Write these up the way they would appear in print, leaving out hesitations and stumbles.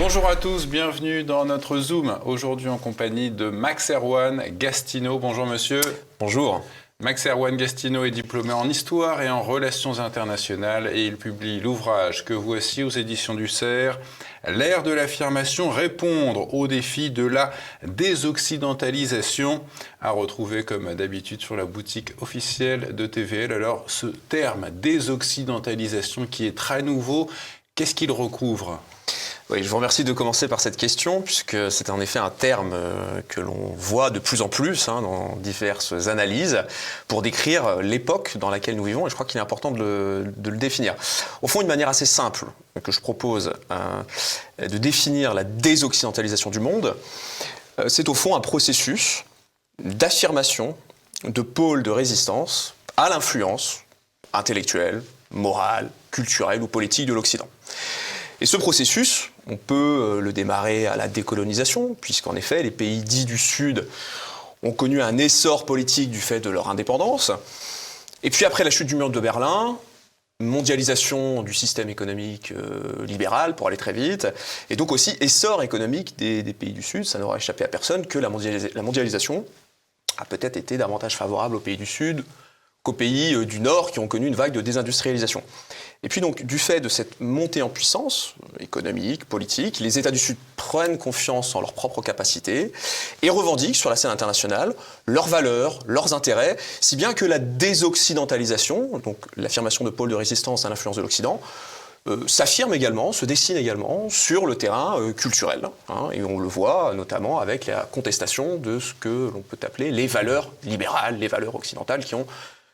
Bonjour à tous, bienvenue dans notre Zoom. Aujourd'hui en compagnie de Max Erwan Gastineau. Bonjour monsieur. Bonjour. Max Erwan Gastineau est diplômé en histoire et en relations internationales et il publie l'ouvrage que voici aux éditions du Cerf, L'ère de l'affirmation, répondre aux défis de la désoccidentalisation, à retrouver comme d'habitude sur la boutique officielle de TVL. Alors ce terme désoccidentalisation qui est très nouveau, qu'est-ce qu'il recouvre ? Oui, je vous remercie de commencer par cette question, puisque c'est en effet un terme que l'on voit de plus en plus dans diverses analyses pour décrire l'époque dans laquelle nous vivons, et je crois qu'il est important de le définir. Au fond, une manière assez simple que je propose de définir la désoccidentalisation du monde, c'est au fond un processus d'affirmation de pôles de résistance à l'influence intellectuelle, morale, culturelle ou politique de l'Occident. Et ce processus, on peut le démarrer à la décolonisation, puisqu'en effet, les pays dits du Sud ont connu un essor politique du fait de leur indépendance. Et puis après la chute du mur de Berlin, mondialisation du système économique libéral, pour aller très vite, et donc aussi essor économique des pays du Sud. Ça n'aura échappé à personne que la mondialisation a peut-être été davantage favorable aux pays du Sud qu'aux pays du Nord qui ont connu une vague de désindustrialisation. Et puis donc, du fait de cette montée en puissance économique, politique, les États du Sud prennent confiance en leurs propres capacités et revendiquent sur la scène internationale leurs valeurs, leurs intérêts, si bien que la désoccidentalisation, donc l'affirmation de pôles de résistance à l'influence de l'Occident, s'affirme également, se dessine également sur le terrain culturel. Et on le voit notamment avec la contestation de ce que l'on peut appeler les valeurs libérales, les valeurs occidentales qui ont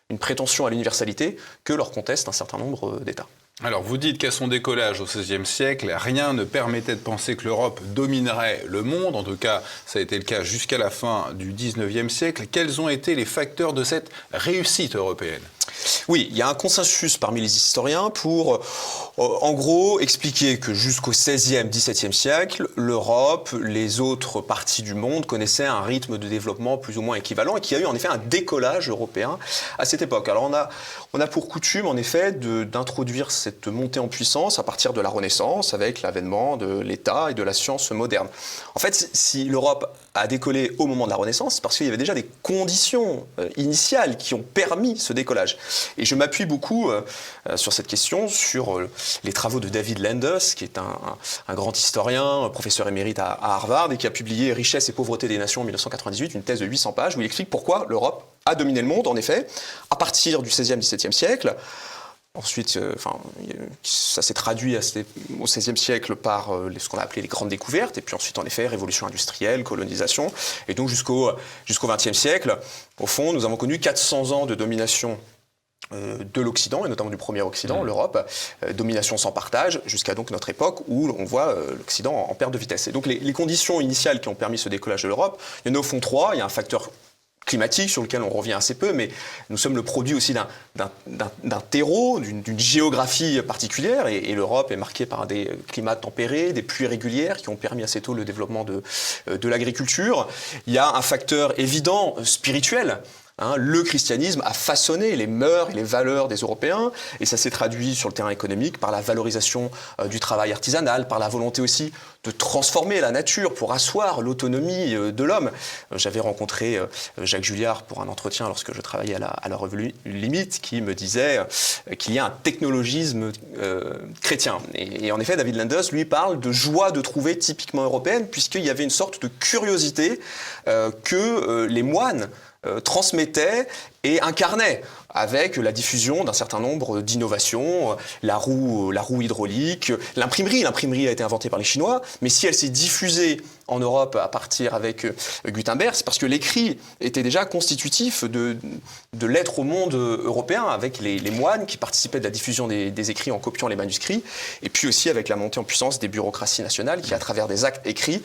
une prétention à l'universalité que leur contestent un certain nombre d'États. Alors vous dites qu'à son décollage au XVIe siècle, rien ne permettait de penser que l'Europe dominerait le monde. En tout cas, ça a été le cas jusqu'à la fin du XIXe siècle. Quels ont été les facteurs de cette réussite européenne ? Oui, il y a un consensus parmi les historiens pour, en gros, expliquer que jusqu'au XVIe, XVIIe siècle, l'Europe, les autres parties du monde connaissaient un rythme de développement plus ou moins équivalent et qu'il y a eu en effet un décollage européen à cette époque. Alors on a pour coutume en effet d'introduire cette montée en puissance à partir de la Renaissance avec l'avènement de l'État et de la science moderne. En fait, si l'Europe a décollé au moment de la Renaissance, c'est parce qu'il y avait déjà des conditions initiales qui ont permis ce décollage. Et je m'appuie beaucoup sur cette question, sur les travaux de David Landes, qui est un grand historien, professeur émérite à Harvard, et qui a publié Richesse et pauvreté des nations en 1998, une thèse de 800 pages, où il explique pourquoi l'Europe a dominé le monde, en effet, à partir du XVIe, XVIIe siècle. Ensuite, ça s'est traduit au XVIe siècle par ce qu'on a appelé les grandes découvertes, et puis ensuite, en effet, révolution industrielle, colonisation. Et donc, jusqu'au XXe siècle, au fond, nous avons connu 400 ans de domination de l'Occident, et notamment du premier Occident, l'Europe, domination sans partage, jusqu'à donc notre époque où on voit l'Occident en perte de vitesse. Et donc les conditions initiales qui ont permis ce décollage de l'Europe, il y en a au fond trois. Il y a un facteur climatique sur lequel on revient assez peu, mais nous sommes le produit aussi d'un terreau, d'une géographie particulière, et l'Europe est marquée par des climats tempérés, des pluies régulières qui ont permis assez tôt le développement de l'agriculture. Il y a un facteur évident spirituel. Le christianisme a façonné les mœurs et les valeurs des Européens, et ça s'est traduit sur le terrain économique par la valorisation du travail artisanal, par la volonté aussi de transformer la nature pour asseoir l'autonomie de l'homme. J'avais rencontré Jacques Julliard pour un entretien lorsque je travaillais à la Revue Limite, qui me disait qu'il y a un technologisme chrétien. Et en effet, David Landes, lui, parle de joie de trouver typiquement européenne, puisqu'il y avait une sorte de curiosité que les moines transmettait et incarnait avec la diffusion d'un certain nombre d'innovations, la roue hydraulique, l'imprimerie. L'imprimerie a été inventée par les Chinois, mais si elle s'est diffusée en Europe à partir avec Gutenberg, c'est parce que l'écrit était déjà constitutif de l'être au monde européen, avec les moines qui participaient de la diffusion des écrits en copiant les manuscrits, et puis aussi avec la montée en puissance des bureaucraties nationales qui, à travers des actes écrits,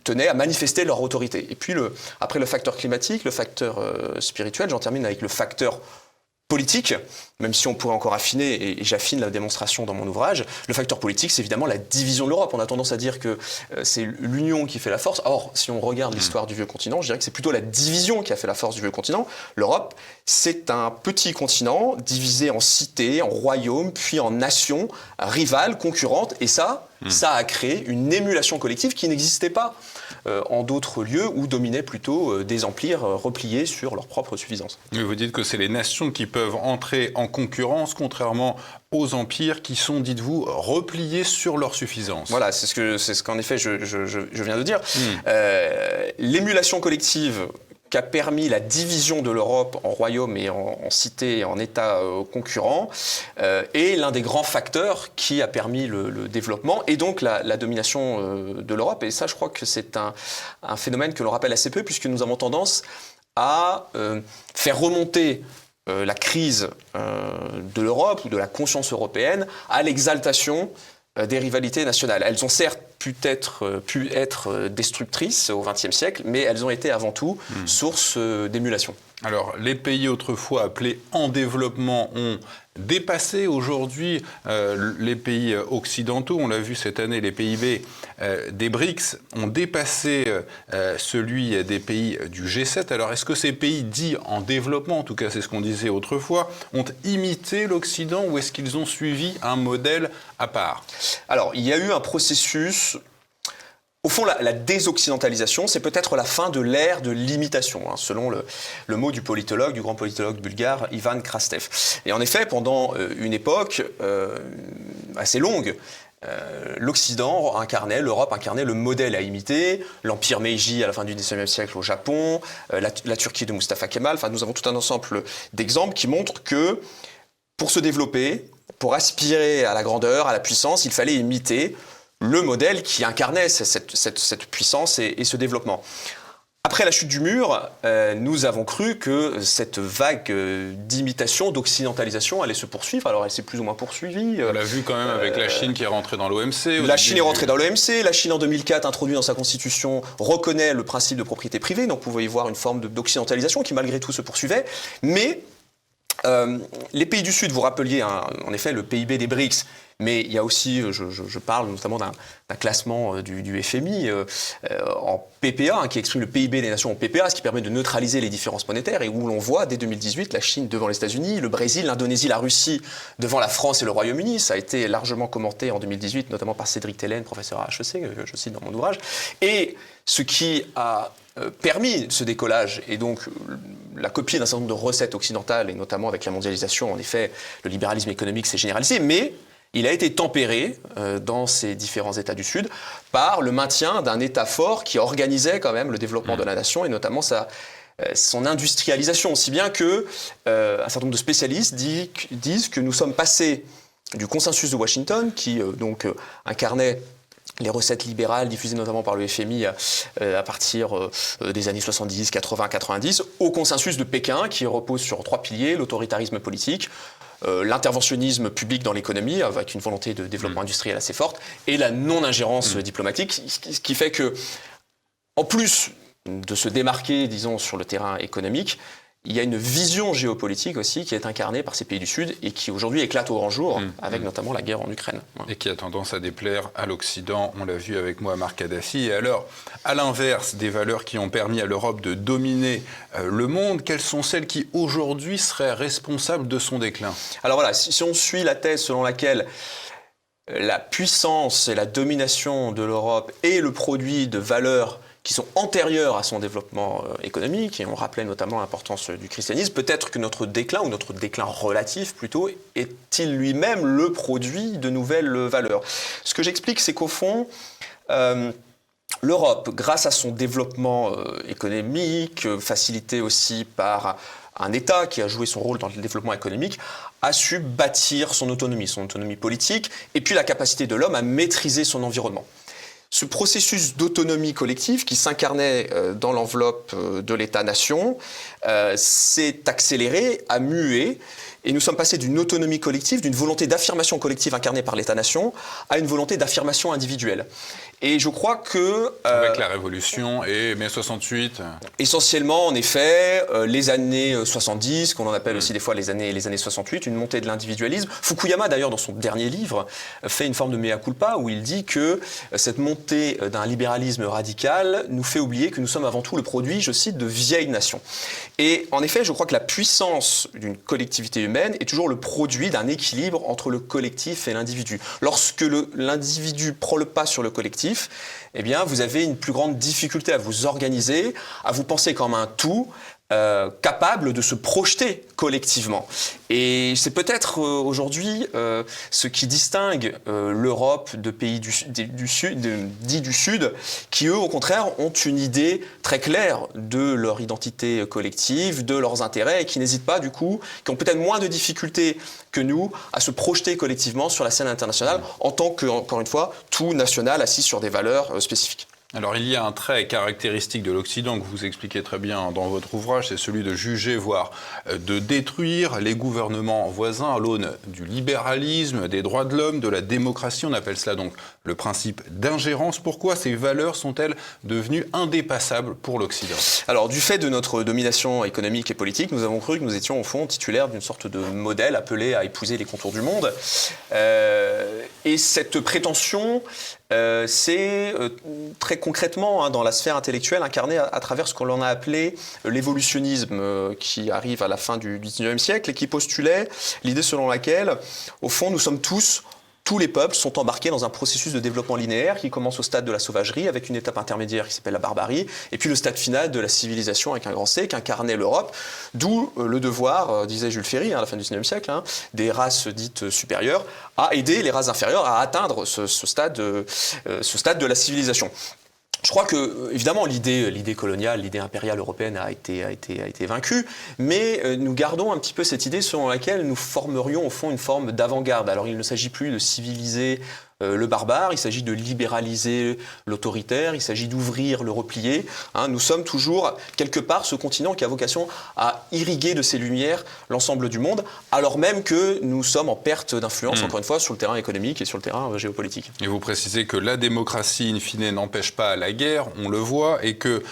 tenaient à manifester leur autorité. Et puis, après le facteur climatique, le facteur spirituel, j'en termine avec le facteur politique, même si on pourrait encore affiner, et j'affine la démonstration dans mon ouvrage, le facteur politique, c'est évidemment la division de l'Europe. On a tendance à dire que c'est l'union qui fait la force. Or, si on regarde l'histoire du vieux continent, je dirais que c'est plutôt la division qui a fait la force du vieux continent. L'Europe, c'est un petit continent divisé en cités, en royaumes, puis en nations rivales, concurrentes, et ça a créé une émulation collective qui n'existait pas en d'autres lieux où dominaient plutôt des empires repliés sur leur propre suffisance. Mais vous dites que c'est les nations qui peuvent entrer en concurrence, contrairement aux empires qui sont, dites-vous, repliés sur leur suffisance. Voilà, c'est ce qu'en effet je viens de dire. L'émulation collective qu'a permis la division de l'Europe en royaumes et en cités et en États concurrents est l'un des grands facteurs qui a permis le développement et donc la domination de l'Europe. Et ça, je crois que c'est un phénomène que l'on rappelle assez peu puisque nous avons tendance à faire remonter la crise de l'Europe ou de la conscience européenne à l'exaltation des rivalités nationales. Elles ont certes pu être destructrices au XXe siècle, mais elles ont été avant tout source d'émulation. Alors, les pays autrefois appelés en développement ont dépassé aujourd'hui les pays occidentaux. On l'a vu cette année, les PIB des BRICS ont dépassé celui des pays du G7. Alors, est-ce que ces pays dits en développement, en tout cas c'est ce qu'on disait autrefois, ont imité l'Occident ou est-ce qu'ils ont suivi un modèle à part ? Alors, il y a eu un processus. Au fond, la désoccidentalisation, c'est peut-être la fin de l'ère de l'imitation, selon le mot du grand politologue bulgare Ivan Krastev. Et en effet, pendant une époque assez longue, l'Occident incarnait, l'Europe incarnait le modèle à imiter, l'Empire Meiji à la fin du XIXe siècle au Japon, la Turquie de Mustafa Kemal. Enfin, nous avons tout un ensemble d'exemples qui montrent que pour se développer, pour aspirer à la grandeur, à la puissance, il fallait imiter le modèle qui incarnait cette puissance et ce développement. Après la chute du mur, nous avons cru que cette vague d'imitation, d'occidentalisation allait se poursuivre. Alors elle s'est plus ou moins poursuivie. On l'a vu quand même avec la Chine qui est rentrée dans l'OMC. La Chine est rentrée dans l'OMC. La Chine en 2004, introduit dans sa constitution, reconnaît le principe de propriété privée. Donc vous pouvez y voir une forme d'occidentalisation qui malgré tout se poursuivait. Mais les pays du Sud, vous rappeliez en effet le PIB des BRICS, mais il y a aussi, je parle notamment d'un classement du FMI en PPA, qui exprime le PIB des nations en PPA, ce qui permet de neutraliser les différences monétaires, et où l'on voit dès 2018 la Chine devant les États-Unis, le Brésil, l'Indonésie, la Russie devant la France et le Royaume-Uni. Ça a été largement commenté en 2018, notamment par Cédric Tellen, professeur à HEC, que je cite dans mon ouvrage. Et ce qui a permis ce décollage et donc la copie d'un certain nombre de recettes occidentales, et notamment avec la mondialisation, en effet, le libéralisme économique s'est généralisé, mais il a été tempéré dans ces différents États du Sud par le maintien d'un État fort qui organisait quand même le développement de la nation et notamment son industrialisation, si bien que un certain nombre de spécialistes disent que nous sommes passés du consensus de Washington, qui incarnait les recettes libérales diffusées notamment par le FMI à partir des années 70, 80, 90, au consensus de Pékin qui repose sur 3 piliers, l'autoritarisme politique, l'interventionnisme public dans l'économie avec une volonté de développement industriel assez forte et la non-ingérence diplomatique, ce qui fait que, en plus de se démarquer, disons, sur le terrain économique, il y a une vision géopolitique aussi qui est incarnée par ces pays du Sud et qui aujourd'hui éclate au grand jour avec notamment la guerre en Ukraine. Et qui a tendance à déplaire à l'Occident, on l'a vu avec Mouammar Kadhafi. Et alors, à l'inverse des valeurs qui ont permis à l'Europe de dominer le monde, quelles sont celles qui aujourd'hui seraient responsables de son déclin ? Alors voilà, si on suit la thèse selon laquelle la puissance et la domination de l'Europe est le produit de valeurs qui sont antérieures à son développement économique, et on rappelait notamment l'importance du christianisme, peut-être que notre déclin, ou notre déclin relatif plutôt, est-il lui-même le produit de nouvelles valeurs. Ce que j'explique, c'est qu'au fond, l'Europe, grâce à son développement économique, facilité aussi par un État qui a joué son rôle dans le développement économique, a su bâtir son autonomie politique, et puis la capacité de l'homme à maîtriser son environnement. ce processus d'autonomie collective qui s'incarnait dans l'enveloppe de l'État-nation s'est accéléré, a mué, et nous sommes passés d'une autonomie collective, d'une volonté d'affirmation collective incarnée par l'État-nation, à une volonté d'affirmation individuelle. Et je crois que... Avec la Révolution et mai 68. Essentiellement, en effet, les années 70, qu'on en appelle aussi des fois les années 68, une montée de l'individualisme. Fukuyama, d'ailleurs, dans son dernier livre, fait une forme de mea culpa, où il dit que cette montée d'un libéralisme radical nous fait oublier que nous sommes avant tout le produit, je cite, de vieilles nations. Et en effet, je crois que la puissance d'une collectivité humaine est toujours le produit d'un équilibre entre le collectif et l'individu. Lorsque l'individu prend le pas sur le collectif, eh bien, vous avez une plus grande difficulté à vous organiser, à vous penser comme un tout, capable de se projeter collectivement. Et c'est peut-être aujourd'hui ce qui distingue l'Europe de pays dits du Sud, qui eux, au contraire, ont une idée très claire de leur identité collective, de leurs intérêts, et qui n'hésitent pas, du coup, qui ont peut-être moins de difficultés que nous à se projeter collectivement sur la scène internationale, en tant que, encore une fois, tout national assis sur des valeurs spécifiques. Alors il y a un trait caractéristique de l'Occident que vous expliquez très bien dans votre ouvrage, c'est celui de juger, voire de détruire les gouvernements voisins à l'aune du libéralisme, des droits de l'homme, de la démocratie. On appelle cela donc le principe d'ingérence. Pourquoi ces valeurs sont-elles devenues indépassables pour l'Occident ? Alors du fait de notre domination économique et politique, nous avons cru que nous étions au fond titulaires d'une sorte de modèle appelé à épouser les contours du monde. Et cette prétention... c'est très concrètement dans la sphère intellectuelle incarné à travers ce qu'on a appelé l'évolutionnisme qui arrive à la fin du XIXe siècle et qui postulait l'idée selon laquelle, au fond, tous les peuples sont embarqués dans un processus de développement linéaire qui commence au stade de la sauvagerie avec une étape intermédiaire qui s'appelle la barbarie et puis le stade final de la civilisation avec un grand C qu'incarnait l'Europe, d'où le devoir, disait Jules Ferry à la fin du XIXe siècle, des races dites supérieures à aider les races inférieures à atteindre ce stade de la civilisation. Je crois que, évidemment, l'idée coloniale, l'idée impériale européenne a été vaincue, mais nous gardons un petit peu cette idée selon laquelle nous formerions, au fond, une forme d'avant-garde. Alors, il ne s'agit plus de civiliser le barbare, il s'agit de libéraliser l'autoritaire, il s'agit d'ouvrir le replié. Nous sommes toujours, quelque part, ce continent qui a vocation à irriguer de ses lumières l'ensemble du monde, alors même que nous sommes en perte d'influence, encore une fois, sur le terrain économique et sur le terrain géopolitique. Et vous précisez que la démocratie, in fine, n'empêche pas la guerre, on le voit, et que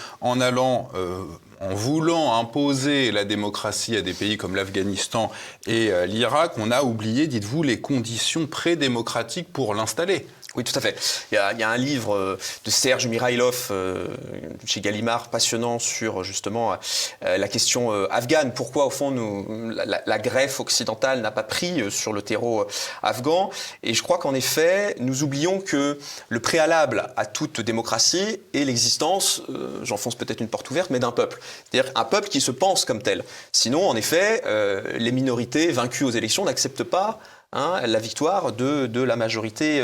en voulant imposer la démocratie à des pays comme l'Afghanistan et l'Irak, on a oublié, dites-vous, les conditions pré-démocratiques pour l'installer. Oui, tout à fait. Il y a un livre de Serge Mirailov chez Gallimard passionnant sur justement la question afghane. Pourquoi, au fond, la greffe occidentale n'a pas pris sur le terreau afghan. Et je crois qu'en effet, nous oublions que le préalable à toute démocratie est l'existence, j'enfonce peut-être une porte ouverte, mais d'un peuple. C'est-à-dire un peuple qui se pense comme tel. Sinon, en effet, les minorités vaincues aux élections n'acceptent pas la victoire de la majorité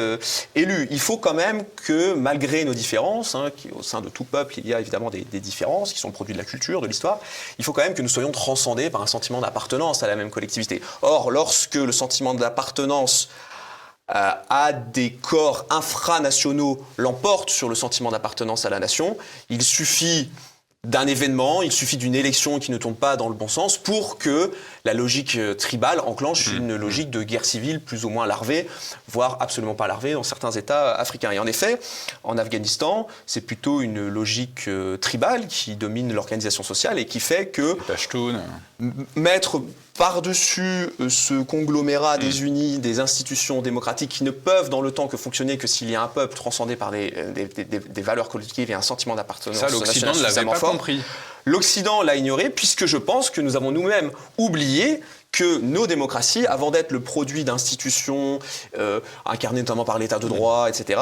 élue. Il faut quand même que, malgré nos différences, au sein de tout peuple, il y a évidemment des différences qui sont le produit de la culture, de l'histoire, il faut quand même que nous soyons transcendés par un sentiment d'appartenance à la même collectivité. Or, lorsque le sentiment d'appartenance à des corps infranationaux l'emporte sur le sentiment d'appartenance à la nation, il suffit d'un événement, il suffit d'une élection qui ne tombe pas dans le bon sens pour que la logique tribale enclenche une logique de guerre civile plus ou moins larvée, voire absolument pas larvée dans certains États africains. Et en effet, en Afghanistan, c'est plutôt une logique tribale qui domine l'organisation sociale et qui fait que mettre par-dessus ce conglomérat des unis, des institutions démocratiques qui ne peuvent dans le temps que fonctionner que s'il y a un peuple transcendé par des valeurs collectives et un sentiment d'appartenance nationale l'Occident ne l'avait pas compris. L'Occident l'a ignoré puisque je pense que nous avons nous-mêmes oublié que nos démocraties, avant d'être le produit d'institutions incarnées notamment par l'état de droit, etc.,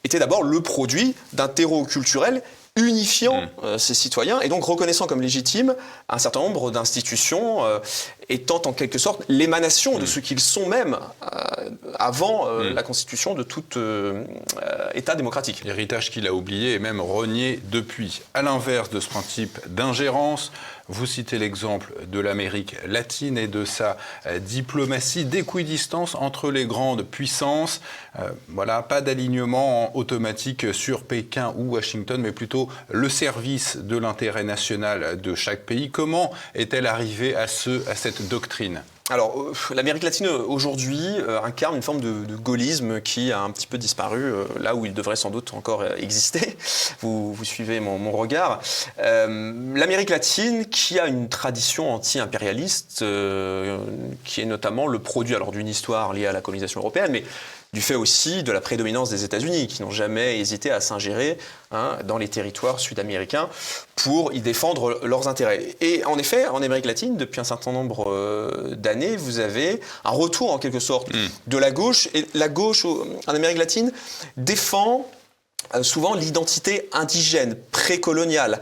étaient d'abord le produit d'un terreau culturel unifiant ces citoyens et donc reconnaissant comme légitime un certain nombre d'institutions étant en quelque sorte l'émanation de ce qu'ils sont même avant la constitution de tout État démocratique. Héritage qu'il a oublié et même renié depuis. À l'inverse de ce principe d'ingérence, Vous citez l'exemple de l'Amérique latine et de sa diplomatie d'équidistance entre les grandes puissances. Voilà, pas d'alignement automatique sur Pékin ou Washington, mais plutôt le service de l'intérêt national de chaque pays. Comment est-elle arrivée à cette doctrine ? Alors, l'Amérique latine aujourd'hui incarne une forme de gaullisme qui a un petit peu disparu là où il devrait sans doute encore exister. Vous suivez mon regard. L'Amérique latine qui a une tradition anti-impérialiste qui est notamment le produit alors d'une histoire liée à la colonisation européenne, mais du fait aussi de la prédominance des États-Unis, qui n'ont jamais hésité à s'ingérer dans les territoires sud-américains pour y défendre leurs intérêts. Et en effet, en Amérique latine, depuis un certain nombre d'années, vous avez un retour en quelque sorte de la gauche. Et la gauche en Amérique latine défend souvent l'identité indigène, précoloniale,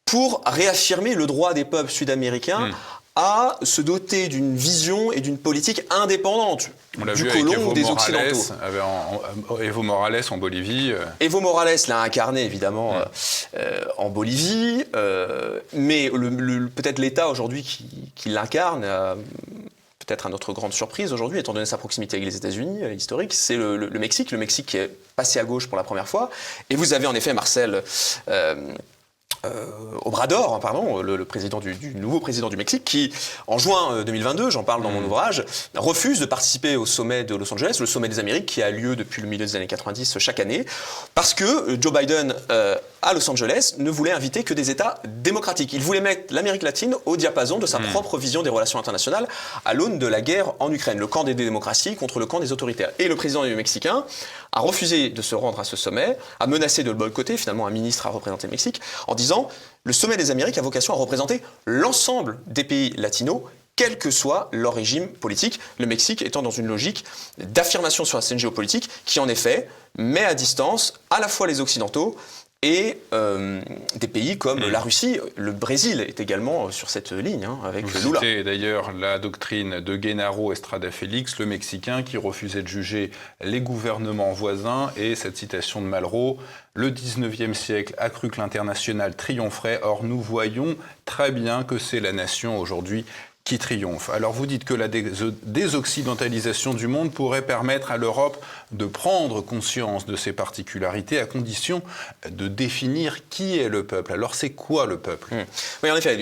pour réaffirmer le droit des peuples sud-américains à se doter d'une vision et d'une politique indépendante du colon ou des Occidentaux. Evo Morales en Bolivie. Evo Morales l'a incarné évidemment en Bolivie, mais peut-être l'État aujourd'hui qui l'incarne, peut-être à notre grande surprise aujourd'hui, étant donné sa proximité avec les États-Unis historique, c'est le Mexique. Le Mexique qui est passé à gauche pour la première fois. Et vous avez en effet Marcel Obrador, le président du nouveau président du Mexique, qui, en juin 2022, j'en parle dans mon ouvrage, refuse de participer au sommet de Los Angeles, le sommet des Amériques, qui a lieu depuis le milieu des années 90 chaque année, parce que Joe Biden, à Los Angeles, ne voulait inviter que des États démocratiques. Il voulait mettre l'Amérique latine au diapason de sa propre vision des relations internationales à l'aune de la guerre en Ukraine, le camp des démocraties contre le camp des autoritaires. Et le président mexicain a refusé de se rendre à ce sommet, a menacé de le boycotter, finalement un ministre a représenté le Mexique, en disant « Le sommet des Amériques a vocation à représenter l'ensemble des pays latinos, quel que soit leur régime politique », le Mexique étant dans une logique d'affirmation sur la scène géopolitique qui, en effet, met à distance à la fois les Occidentaux et des pays comme la Russie. Le Brésil est également sur cette ligne, avec Lula. Vous citez d'ailleurs la doctrine de Genaro Estrada Félix, le Mexicain, qui refusait de juger les gouvernements voisins, et cette citation de Malraux: « Le 19e siècle a cru que l'international triompherait, or nous voyons très bien que c'est la nation aujourd'hui qui triomphe. » Alors vous dites que la désoccidentalisation du monde pourrait permettre à l'Europe de prendre conscience de ses particularités à condition de définir qui est le peuple. Alors c'est quoi le peuple ? Oui, en effet.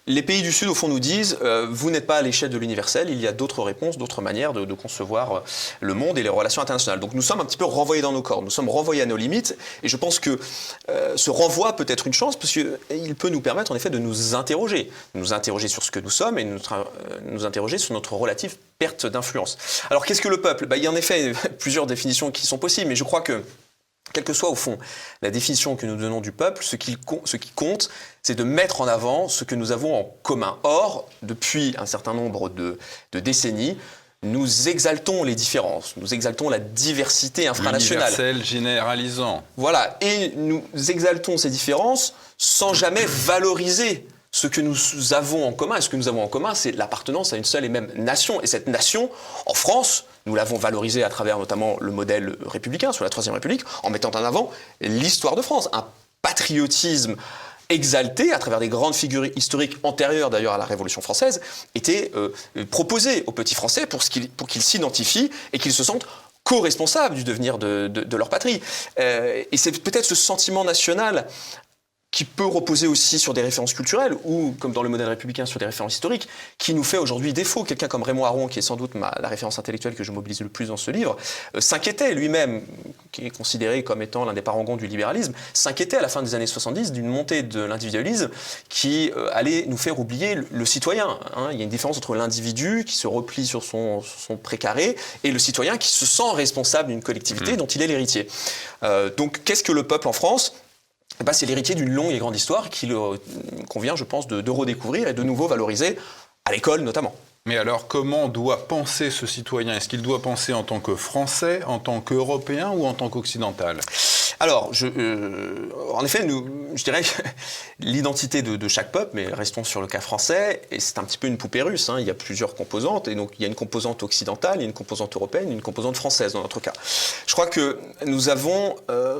Les pays du Sud, au fond, nous disent vous n'êtes pas à l'échelle de l'universel, il y a d'autres réponses, d'autres manières de concevoir le monde et les relations internationales. Donc nous sommes un petit peu renvoyés dans nos cordes, nous sommes renvoyés à nos limites, et je pense que ce renvoi peut être une chance, parce qu'il peut nous permettre en effet de nous interroger sur ce que nous sommes et nous interroger sur notre relative perte d'influence. Alors qu'est-ce que le peuple ? Il y a en effet plusieurs définitions qui sont possibles, mais je crois que quelle que soit au fond la définition que nous donnons du peuple, ce qui compte, c'est de mettre en avant ce que nous avons en commun. Or, depuis un certain nombre de décennies, nous exaltons les différences, nous exaltons la diversité infranationale. L'universel généralisant. Voilà, et nous exaltons ces différences sans jamais valoriser ce que nous avons en commun. Et ce que nous avons en commun, c'est l'appartenance à une seule et même nation. Et cette nation, en France, nous l'avons valorisée à travers notamment le modèle républicain, sous la Troisième République, en mettant en avant l'histoire de France, un patriotisme exalté à travers des grandes figures historiques antérieures d'ailleurs à la Révolution française, était proposé aux petits Français pour qu'ils s'identifient et qu'ils se sentent co-responsables du devenir de leur patrie. Et c'est peut-être ce sentiment national qui peut reposer aussi sur des références culturelles ou, comme dans le modèle républicain, sur des références historiques, qui nous fait aujourd'hui défaut. Quelqu'un comme Raymond Aron, qui est sans doute la référence intellectuelle que je mobilise le plus dans ce livre, s'inquiétait lui-même, qui est considéré comme étant l'un des parangons du libéralisme, s'inquiétait à la fin des années 70 d'une montée de l'individualisme qui allait nous faire oublier le citoyen. Il y a une différence entre l'individu qui se replie sur son précaré et le citoyen qui se sent responsable d'une collectivité dont il est l'héritier. Donc, qu'est-ce que le peuple en France ? C'est l'héritier d'une longue et grande histoire qu'il convient, je pense, de redécouvrir et de nouveau valoriser, à l'école notamment. Mais alors, comment doit penser ce citoyen ? Est-ce qu'il doit penser en tant que Français, en tant qu'Européen ou en tant qu'Occidental ? Alors, en effet, je dirais que l'identité de chaque peuple, mais restons sur le cas français, et c'est un petit peu une poupée russe, il y a plusieurs composantes, et donc il y a une composante occidentale, il y a une composante européenne, une composante française dans notre cas. Je crois que nous avons,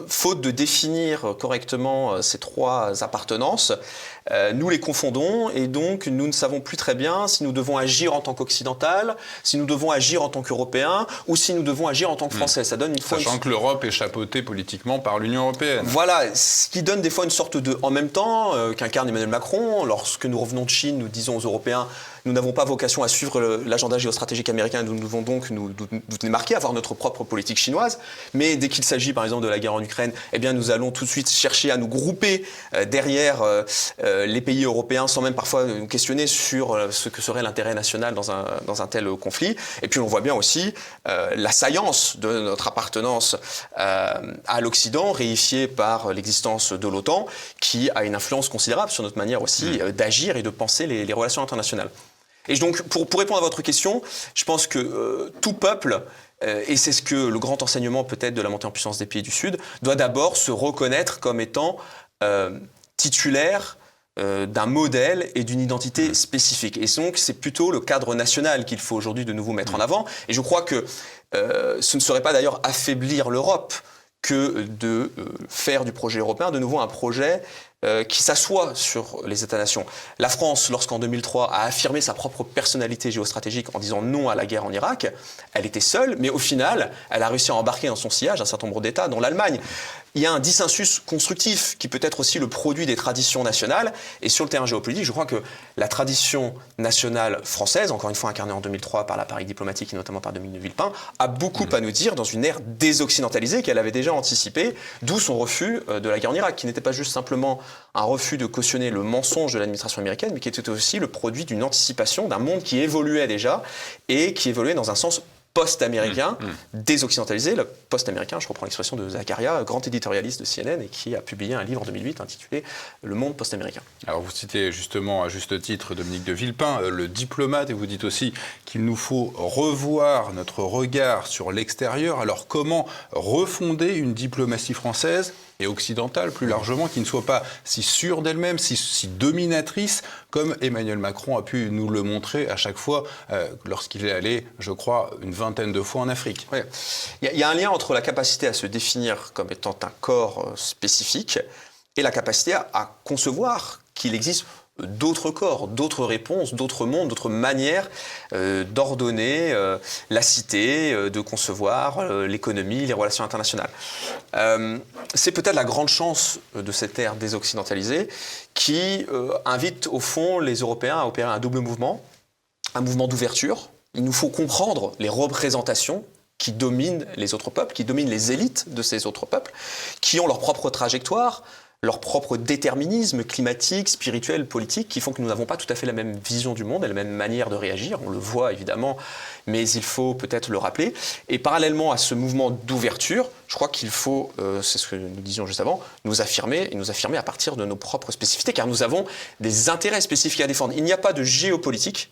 faute de définir correctement ces trois appartenances, nous les confondons et donc nous ne savons plus très bien si nous devons agir en tant qu'Occidental, si nous devons agir en tant qu'Européens ou si nous devons agir en tant que Français. Ça donne Sachant que l'Europe est chapeautée politiquement par l'Union européenne. Voilà, ce qui donne des fois une sorte de en même temps qu'incarne Emmanuel Macron. Lorsque nous revenons de Chine, nous disons aux Européens, nous n'avons pas vocation à suivre l'agenda géostratégique américain, nous devons donc nous démarquer, avoir notre propre politique chinoise. Mais dès qu'il s'agit par exemple de la guerre en Ukraine, eh bien nous allons tout de suite chercher à nous grouper derrière les pays européens sans même parfois nous questionner sur ce que serait l'intérêt national dans un tel conflit. Et puis on voit bien aussi la saillance de notre appartenance à l'Occident, réifiée par l'existence de l'OTAN, qui a une influence considérable sur notre manière aussi d'agir et de penser les relations internationales. Et donc, pour répondre à votre question, je pense que tout peuple, et c'est ce que le grand enseignement peut-être de la montée en puissance des pays du Sud, doit d'abord se reconnaître comme étant titulaire d'un modèle et d'une identité spécifique. Et donc, c'est plutôt le cadre national qu'il faut aujourd'hui de nouveau mettre en avant. Et je crois que ce ne serait pas d'ailleurs affaiblir l'Europe que de faire du projet européen de nouveau un projet qui s'assoit sur les États-nations. La France, lorsqu'en 2003 a affirmé sa propre personnalité géostratégique en disant non à la guerre en Irak, elle était seule, mais au final, elle a réussi à embarquer dans son sillage un certain nombre d'États, dont l'Allemagne. Il y a un dissensus constructif qui peut être aussi le produit des traditions nationales. Et sur le terrain géopolitique, je crois que la tradition nationale française, encore une fois incarnée en 2003 par l'appareil diplomatique et notamment par Dominique de Villepin, a beaucoup à nous dire dans une ère désoccidentalisée qu'elle avait déjà anticipée, d'où son refus de la guerre en Irak, qui n'était pas juste simplement un refus de cautionner le mensonge de l'administration américaine, mais qui était aussi le produit d'une anticipation d'un monde qui évoluait déjà et qui évoluait dans un sens post-américain, désoccidentalisé. Le post-américain, je reprends l'expression de Zakaria, grand éditorialiste de CNN et qui a publié un livre en 2008 intitulé « Le monde post-américain ». Alors vous citez justement à juste titre Dominique de Villepin, le diplomate, et vous dites aussi qu'il nous faut revoir notre regard sur l'extérieur. Alors comment refonder une diplomatie française et occidentale plus largement, qui ne soit pas si sûre d'elle-même, si dominatrice, comme Emmanuel Macron a pu nous le montrer à chaque fois lorsqu'il est allé, je crois, une vingtaine de fois en Afrique. Oui. Il y a un lien entre la capacité à se définir comme étant un corps spécifique et la capacité à concevoir qu'il existe d'autres corps, d'autres réponses, d'autres mondes, d'autres manières d'ordonner la cité, de concevoir l'économie, les relations internationales. C'est peut-être la grande chance de cette ère désoccidentalisée qui invite au fond les Européens à opérer un double mouvement, un mouvement d'ouverture. Il nous faut comprendre les représentations qui dominent les autres peuples, qui dominent les élites de ces autres peuples, qui ont leur propre trajectoire, leur propre déterminisme climatique, spirituel, politique, qui font que nous n'avons pas tout à fait la même vision du monde et la même manière de réagir. On le voit évidemment, mais il faut peut-être le rappeler. Et parallèlement à ce mouvement d'ouverture, je crois qu'il faut, c'est ce que nous disions juste avant, nous affirmer à partir de nos propres spécificités, car nous avons des intérêts spécifiques à défendre. Il n'y a pas de géopolitique,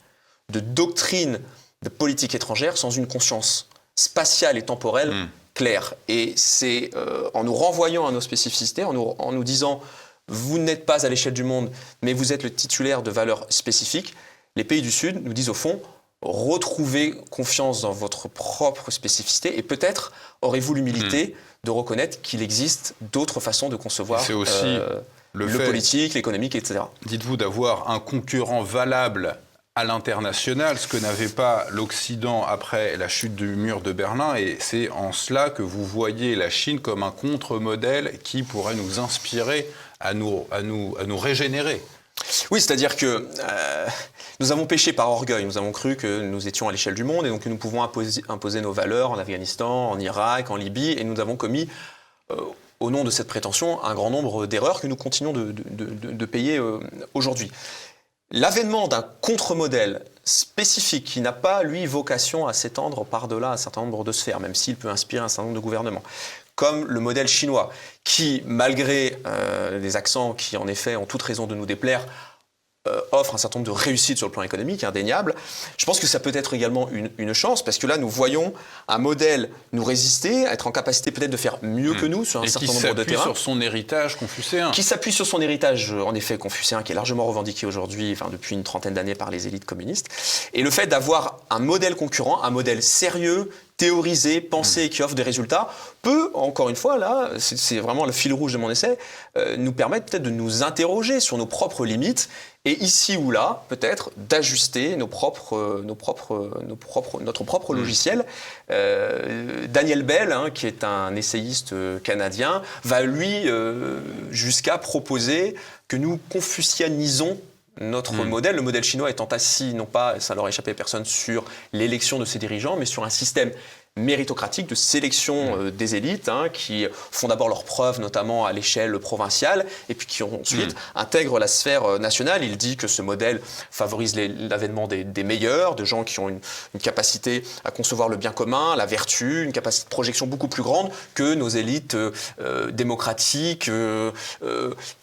de doctrine de politique étrangère sans une conscience spatiale et temporelle claire. Et c'est en nous renvoyant à nos spécificités, en nous disant « vous n'êtes pas à l'échelle du monde, mais vous êtes le titulaire de valeurs spécifiques », les pays du Sud nous disent au fond « retrouvez confiance dans votre propre spécificité et peut-être aurez-vous l'humilité de reconnaître qu'il existe d'autres façons de concevoir le politique, l'économique, etc. » Dites-vous d'avoir un concurrent valable à l'international, ce que n'avait pas l'Occident après la chute du mur de Berlin, et c'est en cela que vous voyez la Chine comme un contre-modèle qui pourrait nous inspirer à nous régénérer. Oui, c'est-à-dire que nous avons péché par orgueil, nous avons cru que nous étions à l'échelle du monde et donc que nous pouvons imposer nos valeurs en Afghanistan, en Irak, en Libye, et nous avons commis au nom de cette prétention un grand nombre d'erreurs que nous continuons de payer aujourd'hui. L'avènement d'un contre-modèle spécifique qui n'a pas, lui, vocation à s'étendre par-delà un certain nombre de sphères, même s'il peut inspirer un certain nombre de gouvernements, comme le modèle chinois, qui, malgré des accents qui, en effet, ont toute raison de nous déplaire, offre un certain nombre de réussites sur le plan économique, indéniable. Je pense que ça peut être également une chance, parce que là, nous voyons un modèle nous résister, être en capacité peut-être de faire mieux que nous sur un certain nombre de terrains. Et qui s'appuie sur son héritage confucéen. Qui s'appuie sur son héritage, en effet, confucéen, qui est largement revendiqué aujourd'hui, depuis une trentaine d'années par les élites communistes. Et le fait d'avoir un modèle concurrent, un modèle sérieux, théoriser, penser, qui offre des résultats, peut, encore une fois, là, c'est vraiment le fil rouge de mon essai, nous permettre peut-être de nous interroger sur nos propres limites et ici ou là, peut-être, d'ajuster notre propre logiciel. Daniel Bell, qui est un essayiste canadien, va lui jusqu'à proposer que nous confucianisons notre modèle, le modèle chinois étant assis, non pas, ça n'aurait échappé à personne, sur l'élection de ses dirigeants, mais sur un système méritocratique de sélection des élites qui font d'abord leurs preuves, notamment à l'échelle provinciale, et puis qui ensuite intègrent la sphère nationale. Il dit que ce modèle favorise l'avènement des meilleurs, de gens qui ont une capacité à concevoir le bien commun, la vertu, une capacité de projection beaucoup plus grande que nos élites démocratiques,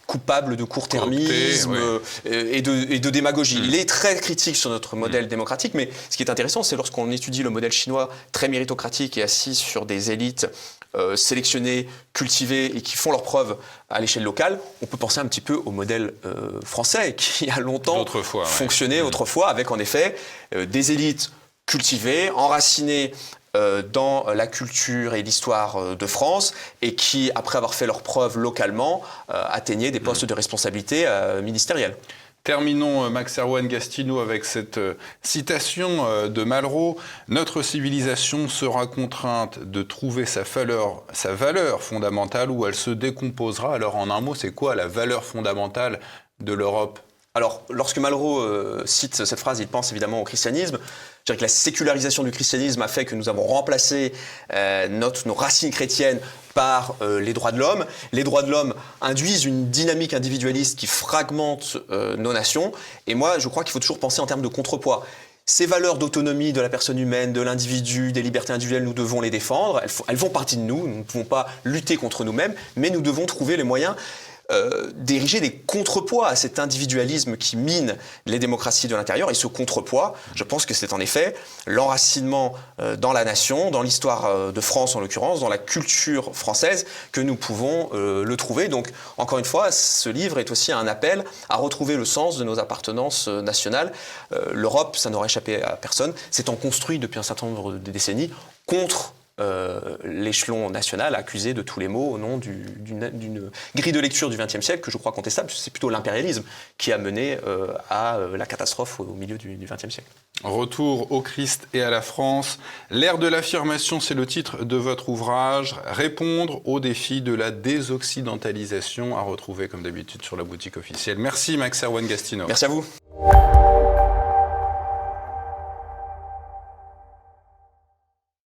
coupables de court-termisme et de démagogie. Il est très critique sur notre modèle démocratique, mais ce qui est intéressant, c'est lorsqu'on étudie le modèle chinois très méritocratique et assis sur des élites sélectionnées, cultivées et qui font leurs preuves à l'échelle locale, on peut penser un petit peu au modèle français qui a longtemps fonctionné autrefois avec en effet des élites cultivées, enracinées dans la culture et l'histoire de France et qui, après avoir fait leurs preuves localement, atteignaient des postes de responsabilité ministérielle. Terminons, Max Erwan Gastineau, avec cette citation de Malraux. « Notre civilisation sera contrainte de trouver sa valeur fondamentale ou elle se décomposera. » Alors en un mot, c'est quoi la valeur fondamentale de l'Europe ? Alors, lorsque Malraux cite cette phrase, il pense évidemment au christianisme. Je dirais que la sécularisation du christianisme a fait que nous avons remplacé nos racines chrétiennes par les droits de l'homme. Les droits de l'homme induisent une dynamique individualiste qui fragmente nos nations. Et moi, je crois qu'il faut toujours penser en termes de contrepoids. Ces valeurs d'autonomie de la personne humaine, de l'individu, des libertés individuelles, nous devons les défendre. Elles font partie de nous. Nous ne pouvons pas lutter contre nous-mêmes, mais nous devons trouver les moyens d'ériger des contrepoids à cet individualisme qui mine les démocraties de l'intérieur. Et ce contrepoids, je pense que c'est en effet l'enracinement dans la nation, dans l'histoire de France en l'occurrence, dans la culture française, que nous pouvons le trouver. Donc, encore une fois, ce livre est aussi un appel à retrouver le sens de nos appartenances nationales. L'Europe, ça n'aurait échappé à personne, s'étant construit depuis un certain nombre de décennies contre l'échelon national accusé de tous les maux au nom d'une grille de lecture du XXe siècle que je crois contestable. C'est plutôt l'impérialisme qui a mené à la catastrophe au milieu du XXe siècle. Retour au Christ et à la France. L'ère de l'affirmation, c'est le titre de votre ouvrage. Répondre aux défis de la désoccidentalisation, à retrouver comme d'habitude sur la boutique officielle. Merci Max Erwan Gastineau. Merci à vous.